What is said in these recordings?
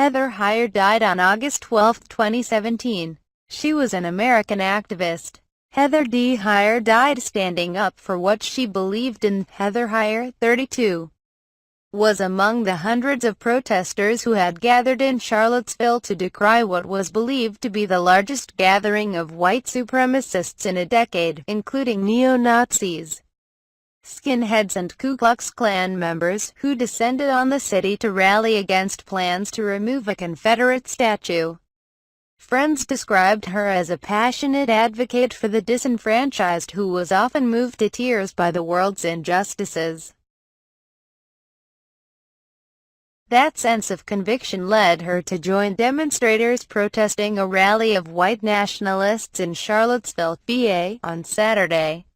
Heather Heyer died on August 12, 2017. She was an American activist. Heather D. Heyer died standing up for what she believed in. Heather Heyer, 32, was among the hundreds of protesters who had gathered in Charlottesville to decry what was believed to be the largest gathering of white supremacists in a decade, including neo-Nazis, skinheads and Ku Klux Klan members, who descended on the city to rally against plans to remove a Confederate statue. Friends described her as a passionate advocate for the disenfranchised who was often moved to tears by the world's injustices. That sense of conviction led her to join demonstrators protesting a rally of white nationalists in Charlottesville, VA, on Saturday.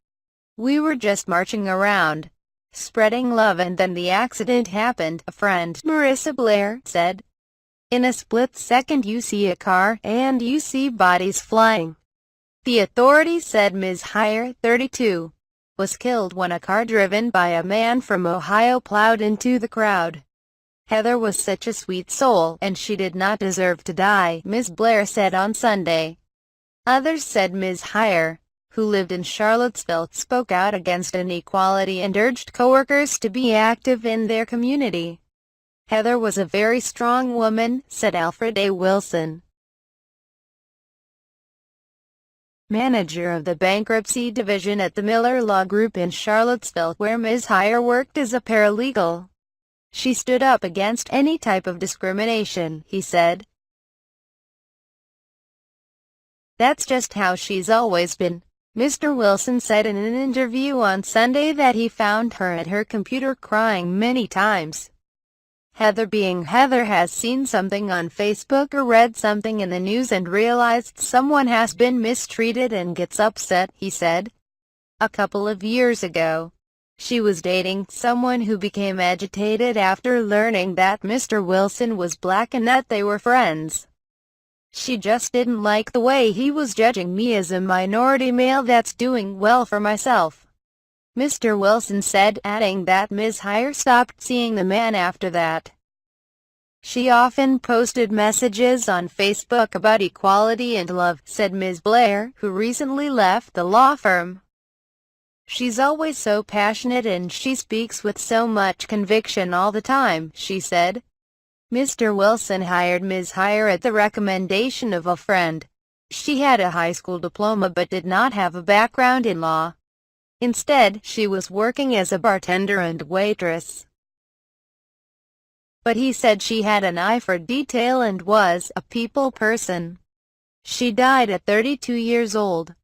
"We were just marching around, spreading love, and then the accident happened," a friend, Marissa Blair, said. "In a split second you see a car, and you see bodies flying." The authorities said Ms. Heyer, 32, was killed when a car driven by a man from Ohio plowed into the crowd. "Heather was such a sweet soul, and she did not deserve to die," Ms. Blair said on Sunday. Others said Ms. Heyer, who lived in Charlottesville, spoke out against inequality and urged coworkers to be active in their community. "Heather was a very strong woman," said Alfred A. Wilson, manager of the bankruptcy division at the Miller Law Group in Charlottesville, where Ms. Heyer worked as a paralegal. "She stood up against any type of discrimination," he said. "That's just how she's always been." Mr. Wilson said in an interview on Sunday that he found her at her computer crying many times. Heather, being Heather, has seen something on Facebook or read something in the news and realized someone has been mistreated and gets upset, he said. A couple of years ago, she was dating someone who became agitated after learning that Mr. Wilson was black and that they were friends. "She just didn't like the way he was judging me as a minority male that's doing well for myself," Mr. Wilson said, adding that Ms. Heyer stopped seeing the man after that. "She often posted messages on Facebook about equality and love," said Ms. Blair, who recently left the law firm. "She's always so passionate and she speaks with so much conviction all the time," she said. Mr. Wilson hired Ms. Heyer at the recommendation of a friend. She had a high school diploma but did not have a background in law. Instead, she was working as a bartender and waitress. But he said she had an eye for detail and was a people person. She died at 32 years old.